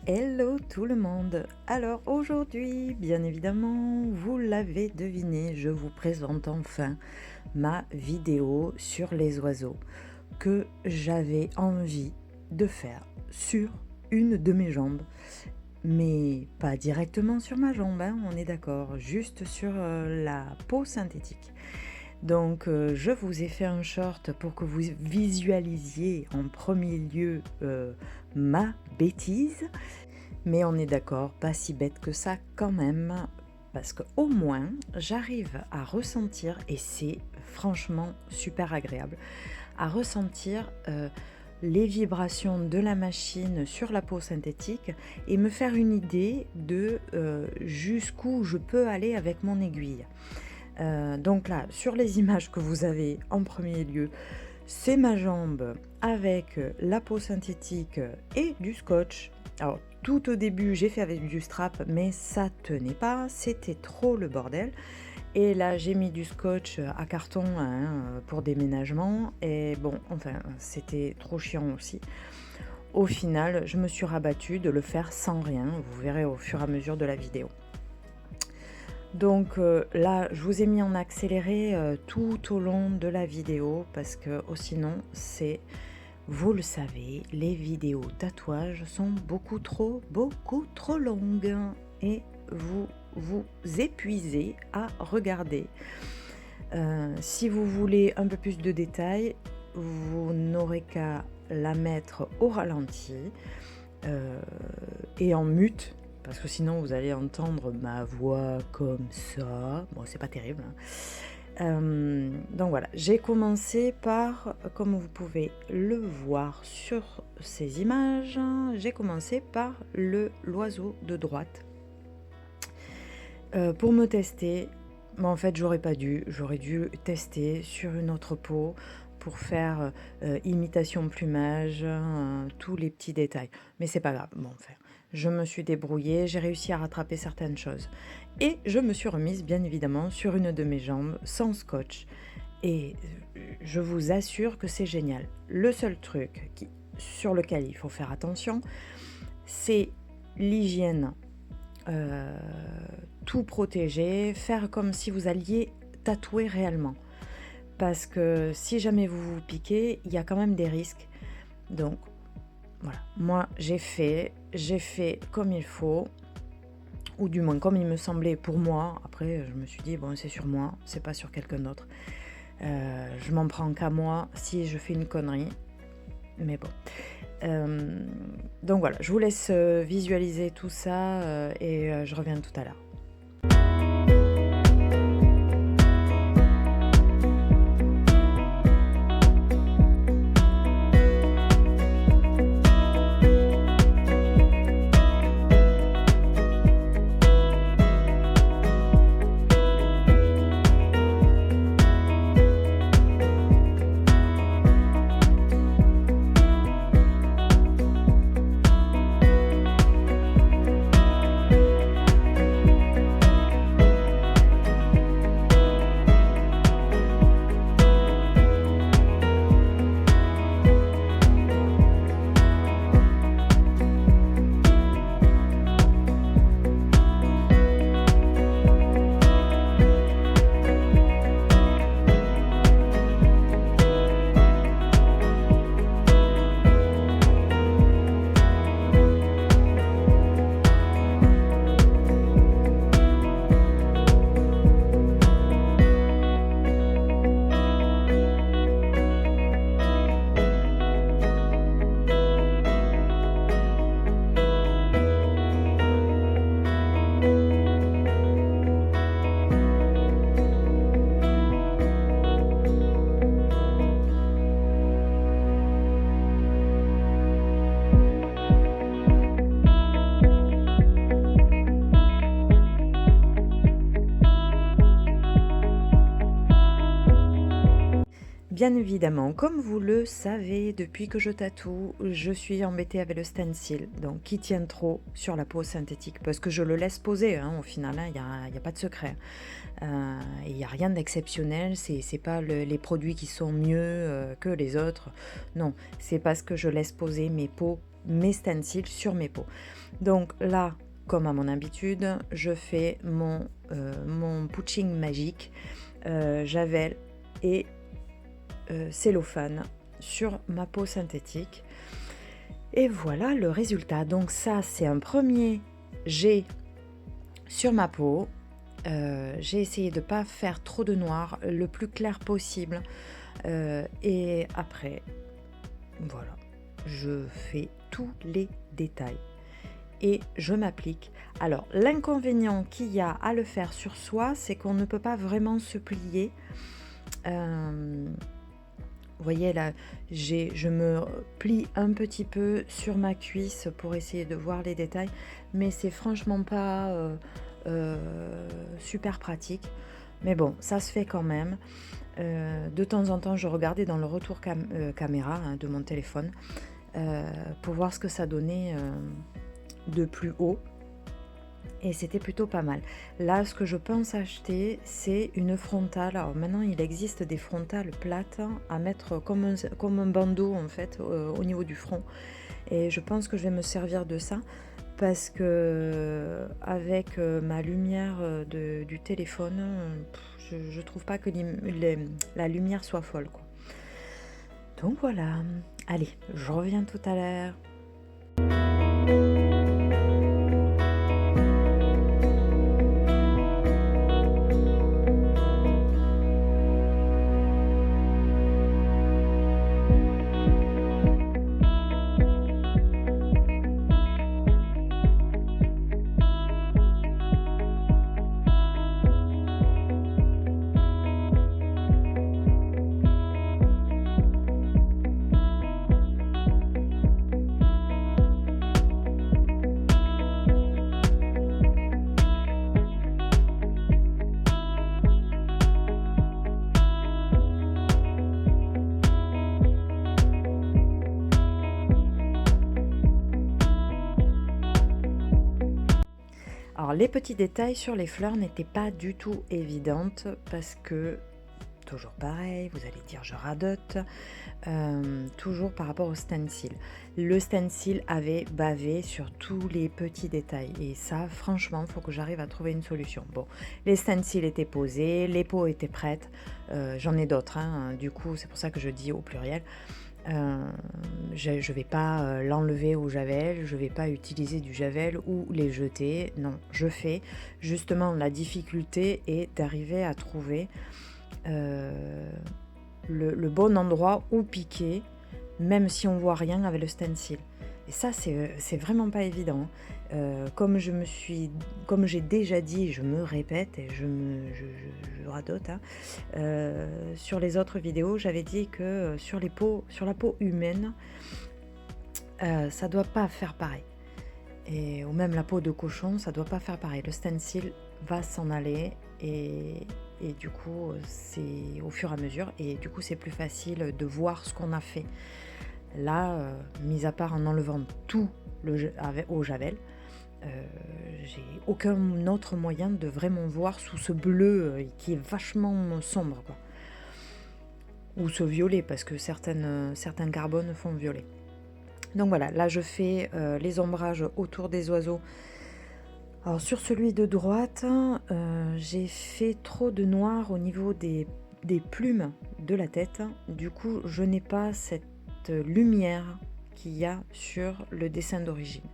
Hello tout le monde. Alors aujourd'hui, bien évidemment, vous l'avez deviné, je vous présente enfin ma vidéo sur les oiseaux que j'avais envie de faire sur une de mes jambes. Mais pas directement sur ma jambe, hein, on est d'accord, juste sur la peau synthétique. Donc je vous ai fait un short pour que vous visualisiez en premier lieu ma bêtise. Mais on est d'accord, pas si bête que ça quand même, parce qu'au moins j'arrive à ressentir, et c'est franchement super agréable, à ressentir les vibrations de la machine sur la peau synthétique et me faire une idée de jusqu'où je peux aller avec mon aiguille. Donc là, sur les images que vous avez en premier lieu, c'est ma jambe avec la peau synthétique et du scotch. Alors tout au début j'ai fait avec du strap, mais ça tenait pas, c'était trop le bordel. Et là j'ai mis du scotch à carton pour déménagement, et bon, enfin c'était trop chiant aussi. Au final je me suis rabattue de le faire sans rien, vous verrez au fur et à mesure de la vidéo. Donc là, je vous ai mis en accéléré tout au long de la vidéo parce que sinon, vous le savez, les vidéos tatouages sont beaucoup trop longues et vous épuisez à regarder. Si vous voulez un peu plus de détails, vous n'aurez qu'à la mettre au ralenti et en mute, parce que sinon vous allez entendre ma voix comme ça. Bon, c'est pas terrible, hein. Donc voilà, j'ai commencé par, comme vous pouvez le voir sur ces images, j'ai commencé par l'oiseau de droite pour me tester. Mais en fait, j'aurais dû tester sur une autre peau pour faire imitation plumage, tous les petits détails. Mais c'est pas grave, bon, enfin, je me suis débrouillée, j'ai réussi à rattraper certaines choses. Et je me suis remise, bien évidemment, sur une de mes jambes, sans scotch. Et je vous assure que c'est génial. Le seul truc sur lequel il faut faire attention, c'est l'hygiène. Tout protéger, faire comme si vous alliez tatouer réellement. Parce que si jamais vous vous piquez, il y a quand même des risques. Donc voilà, moi j'ai fait comme il faut, ou du moins comme il me semblait pour moi. Après je me suis dit, bon, c'est sur moi, c'est pas sur quelqu'un d'autre. Je m'en prends qu'à moi si je fais une connerie. Mais bon. Donc voilà, je vous laisse visualiser tout ça et je reviens tout à l'heure. Bien évidemment, comme vous le savez, depuis que je tatoue, je suis embêtée avec le stencil, donc qui tient trop sur la peau synthétique, parce que je le laisse poser, au final, il n'y a pas de secret. Il n'y a rien d'exceptionnel, c'est pas les produits qui sont mieux que les autres, non, c'est parce que je laisse poser mes peaux mes stencils sur mes pots. Donc là, comme à mon habitude, je fais mon putsching magique, javel et cellophane sur ma peau synthétique. Et voilà le résultat. Donc ça, c'est un premier jet sur ma peau. J'ai essayé de ne pas faire trop de noir, le plus clair possible. Et après, voilà, je fais tous les détails et je m'applique. Alors, l'inconvénient qu'il y a à le faire sur soi, c'est qu'on ne peut pas vraiment se plier. Vous voyez là, je me plie un petit peu sur ma cuisse pour essayer de voir les détails, mais c'est franchement pas super pratique. Mais bon, ça se fait quand même. De temps en temps, je regardais dans le retour caméra de mon téléphone pour voir ce que ça donnait de plus haut. Et c'était plutôt pas mal. Là, ce que je pense acheter, c'est une frontale. Alors maintenant, il existe des frontales plates à mettre comme un bandeau en fait au niveau du front. Et je pense que je vais me servir de ça parce que avec ma lumière du téléphone, je trouve pas que la lumière soit folle, quoi. Donc voilà. Allez, je reviens tout à l'heure. Alors les petits détails sur les fleurs n'étaient pas du tout évidentes parce que, toujours pareil, vous allez dire je radote, toujours par rapport au stencil. Le stencil avait bavé sur tous les petits détails et ça franchement il faut que j'arrive à trouver une solution. Bon, les stencils étaient posés, les pots étaient prêtes, j'en ai d'autres, du coup c'est pour ça que je dis au pluriel. Je ne vais pas l'enlever au javel, je ne vais pas utiliser du javel ou les jeter, non, je fais. Justement, la difficulté est d'arriver à trouver le bon endroit où piquer, même si on voit rien avec le stencil. Et ça, c'est vraiment pas évident. Comme j'ai déjà dit, je me répète et je radote. Sur les autres vidéos, j'avais dit que sur la peau humaine, ça doit pas faire pareil. Ou même la peau de cochon, ça doit pas faire pareil. Le stencil va s'en aller et du coup, c'est au fur et à mesure. Et du coup, c'est plus facile de voir ce qu'on a fait. Là, mis à part en enlevant tout au javel, j'ai aucun autre moyen de vraiment voir sous ce bleu qui est vachement sombre, quoi. Ou ce violet, parce que certains carbones font violet. Donc voilà, là je fais les ombrages autour des oiseaux. Alors sur celui de droite, j'ai fait trop de noir au niveau des plumes de la tête. Du coup, je n'ai pas cette lumière qu'il y a sur le dessin d'origine.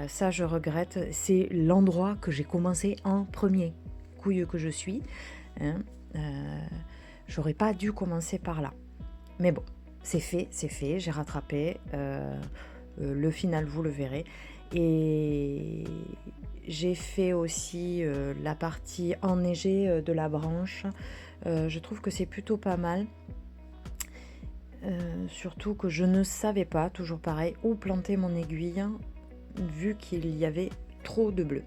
Ça, je regrette. C'est l'endroit que j'ai commencé en premier. Couille que je suis. J'aurais pas dû commencer par là. Mais bon, c'est fait. J'ai rattrapé. Le final, vous le verrez. Et j'ai fait aussi la partie enneigée de la branche. Je trouve que c'est plutôt pas mal. Surtout que je ne savais pas, toujours pareil, où planter mon aiguille, vu qu'il y avait trop de bleu.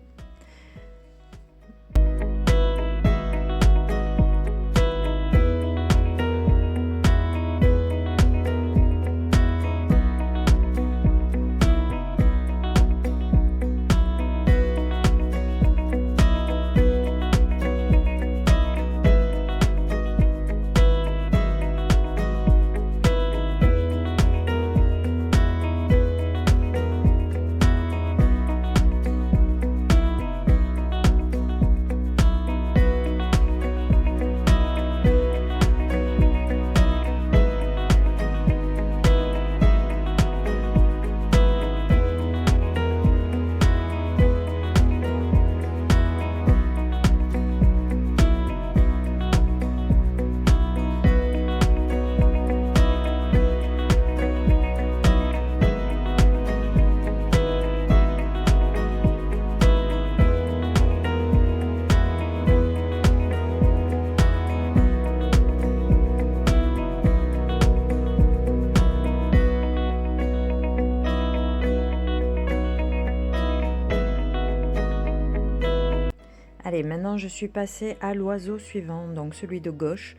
Allez, maintenant je suis passée à l'oiseau suivant, donc celui de gauche.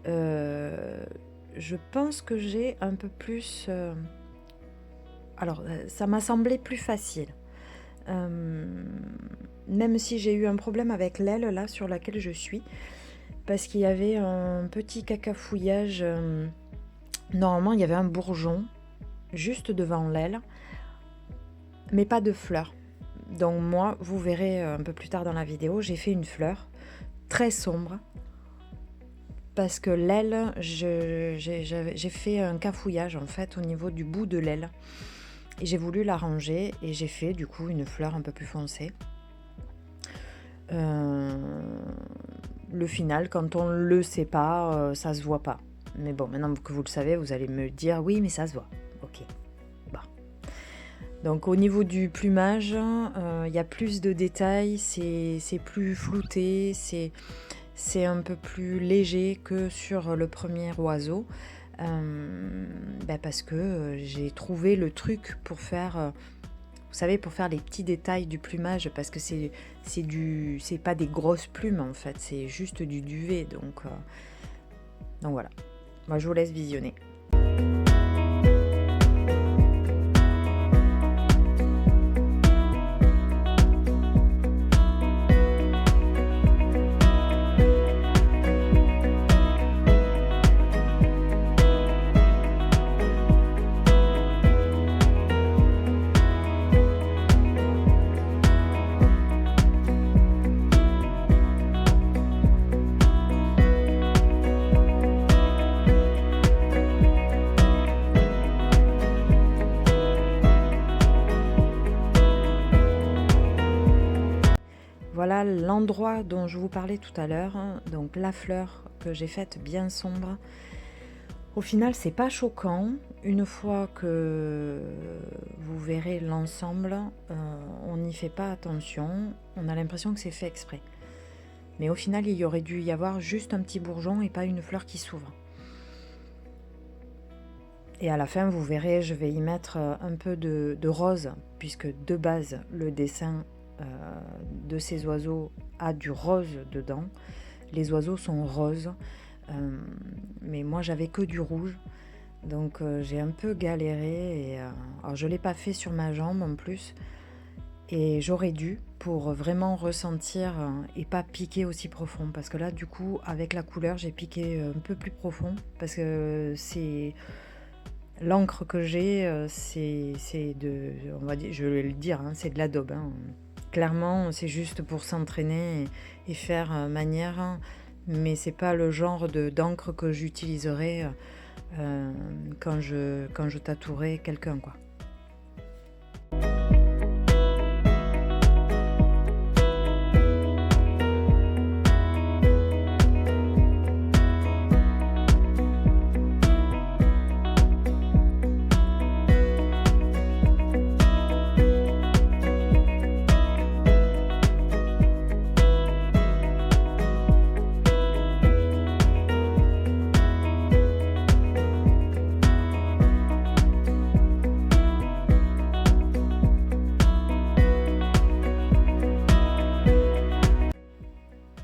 Je pense que j'ai un peu plus... Alors, ça m'a semblé plus facile. Même si j'ai eu un problème avec l'aile là sur laquelle je suis, parce qu'il y avait un petit cacafouillage. Normalement, il y avait un bourgeon juste devant l'aile, mais pas de fleurs. Donc moi, vous verrez un peu plus tard dans la vidéo, j'ai fait une fleur très sombre, parce que l'aile, j'ai fait un cafouillage en fait au niveau du bout de l'aile. Et j'ai voulu l'arranger et j'ai fait du coup une fleur un peu plus foncée. Le final, quand on le sait pas, ça se voit pas. Mais bon, maintenant que vous le savez, vous allez me dire oui, mais ça se voit. Ok. Bon. Donc au niveau du plumage, il y a plus de détails, c'est plus flouté, c'est un peu plus léger que sur le premier oiseau. Parce que j'ai trouvé le truc pour faire, vous savez, pour faire les petits détails du plumage, parce que c'est pas des grosses plumes en fait, c'est juste du duvet, donc voilà. Moi je vous laisse visionner. Voilà l'endroit dont je vous parlais tout à l'heure, hein, donc la fleur que j'ai faite bien sombre. Au final, c'est pas choquant. Une fois que vous verrez l'ensemble, on n'y fait pas attention. On a l'impression que c'est fait exprès. Mais au final, il y aurait dû y avoir juste un petit bourgeon et pas une fleur qui s'ouvre. Et à la fin, vous verrez, je vais y mettre un peu de rose, puisque de base, le dessin de ces oiseaux a du rose dedans. Les oiseaux sont roses, mais moi j'avais que du rouge, donc j'ai un peu galéré. Alors je ne l'ai pas fait sur ma jambe en plus, et j'aurais dû pour vraiment ressentir et pas piquer aussi profond, parce que là du coup avec la couleur j'ai piqué un peu plus profond, parce que c'est l'encre que j'ai, c'est de, on va dire, je vais le dire, hein, c'est de l'adobe, hein. Clairement, c'est juste pour s'entraîner et faire manière, hein, mais c'est pas le genre d'encre que j'utiliserai quand je tatouerai quelqu'un, quoi.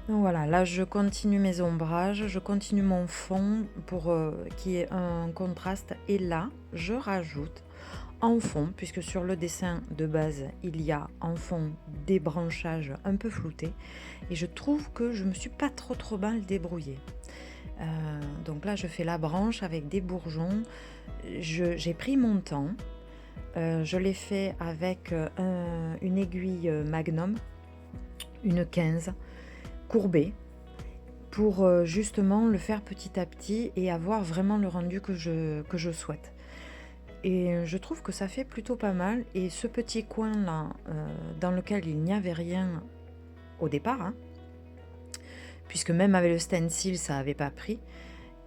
Donc voilà, là je continue mes ombrages, je continue mon fond pour qu'il y ait un contraste, et là je rajoute en fond, puisque sur le dessin de base il y a en fond des branchages un peu floutés, et je trouve que je me suis pas trop mal débrouillée. Donc là je fais la branche avec des bourgeons, j'ai pris mon temps, je l'ai fait avec une aiguille Magnum, une 15 courbée, pour justement le faire petit à petit et avoir vraiment le rendu que je souhaite. Et je trouve que ça fait plutôt pas mal. Et ce petit coin là dans lequel il n'y avait rien au départ, hein, puisque même avec le stencil ça n'avait pas pris,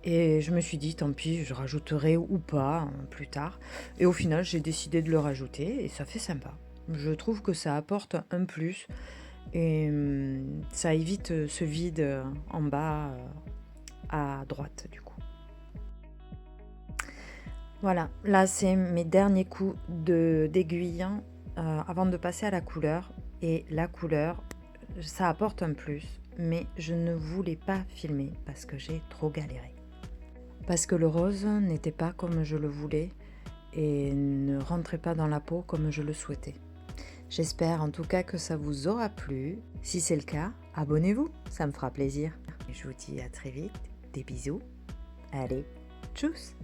et je me suis dit tant pis, je rajouterai ou pas hein, plus tard, et au final j'ai décidé de le rajouter et ça fait sympa. Je trouve que ça apporte un plus, et ça évite ce vide en bas à droite du coup. Voilà, là c'est mes derniers coups d'aiguille avant de passer à la couleur. Et la couleur, ça apporte un plus, mais je ne voulais pas filmer parce que j'ai trop galéré. Parce que le rose n'était pas comme je le voulais et ne rentrait pas dans la peau comme je le souhaitais. J'espère en tout cas que ça vous aura plu. Si c'est le cas, abonnez-vous, ça me fera plaisir. Je vous dis à très vite, des bisous. Allez, tchuss!